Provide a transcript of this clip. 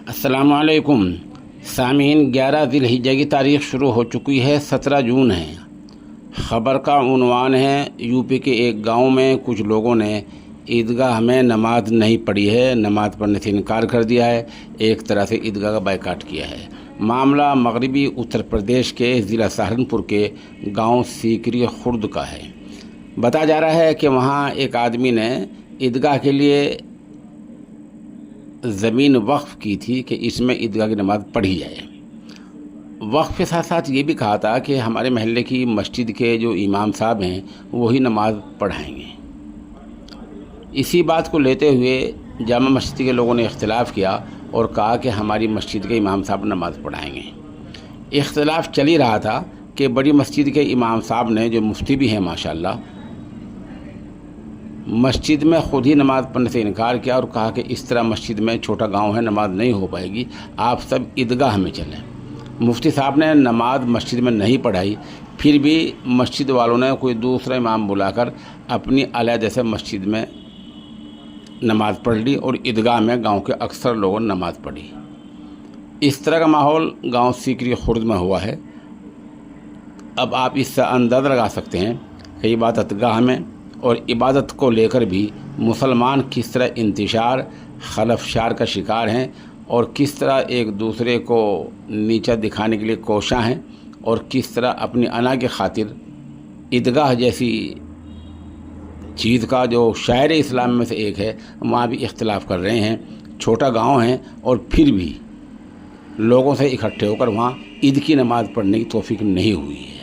अस्सलाम वालेकुम सामीन। 11 ज़िलहिज्जा की तारीख़ शुरू हो चुकी है, 17 जून है। ख़बर का उन्वान है, यूपी के एक गांव में कुछ लोगों ने ईदगाह में नमाज नहीं पढ़ी है, नमाज पढ़ने से इनकार कर दिया है, एक तरह से ईदगाह का बायकाट किया है। मामला मगरबी उत्तर प्रदेश के ज़िला सहारनपुर के गांव सीकरी खुर्द का है। बताया जा रहा है कि वहां एक आदमी ने ईदगाह के लिए ज़मीन वक्फ़ की थी कि इसमें ईदगाह की नमाज़ पढ़ी जाए। वक्फ़ के साथ साथ ये भी कहा था कि हमारे महल्ले की मस्जिद के जो इमाम साहब हैं वही नमाज़ पढ़ाएंगे। इसी बात को लेते हुए जामा मस्जिद के लोगों ने इख्तिलाफ़ किया और कहा कि हमारी मस्जिद के इमाम साहब नमाज़ पढ़ाएंगे। इख्तिलाफ़ चल ही रहा था कि बड़ी मस्जिद के इमाम साहब ने, जो मुफ्ती भी हैं माशाल्लाह, मस्जिद में ख़ुद ही नमाज़ पढ़ने से इनकार किया और कहा कि इस तरह मस्जिद में छोटा गांव है, नमाज नहीं हो पाएगी, आप सब ईदगाह में चलें। मुफ्ती साहब ने नमाज मस्जिद में नहीं पढ़ाई, फिर भी मस्जिद वालों ने कोई दूसरा इमाम बुलाकर अपनी अलग से मस्जिद में नमाज़ पढ़ ली और ईदगाह में गांव के अक्सर लोगों ने नमाज़ पढ़ी। इस तरह का माहौल गांव सीकरी खुर्द में हुआ है। अब आप इससे अंदाज़ा लगा सकते हैं कि इबादतगाह में और इबादत को लेकर भी मुसलमान किस तरह इंतशार खलफशार का शिकार हैं और किस तरह एक दूसरे को नीचा दिखाने के लिए कोशां हैं और किस तरह अपनी अना की खातिर ईदगाह जैसी चीज़ का, जो शायर इस्लाम में से एक है, वहाँ भी इख्तिलाफ़ कर रहे हैं। छोटा गांव है और फिर भी लोगों से इकट्ठे होकर वहाँ ईद की नमाज़ पढ़ने की तौफीक नहीं हुई है।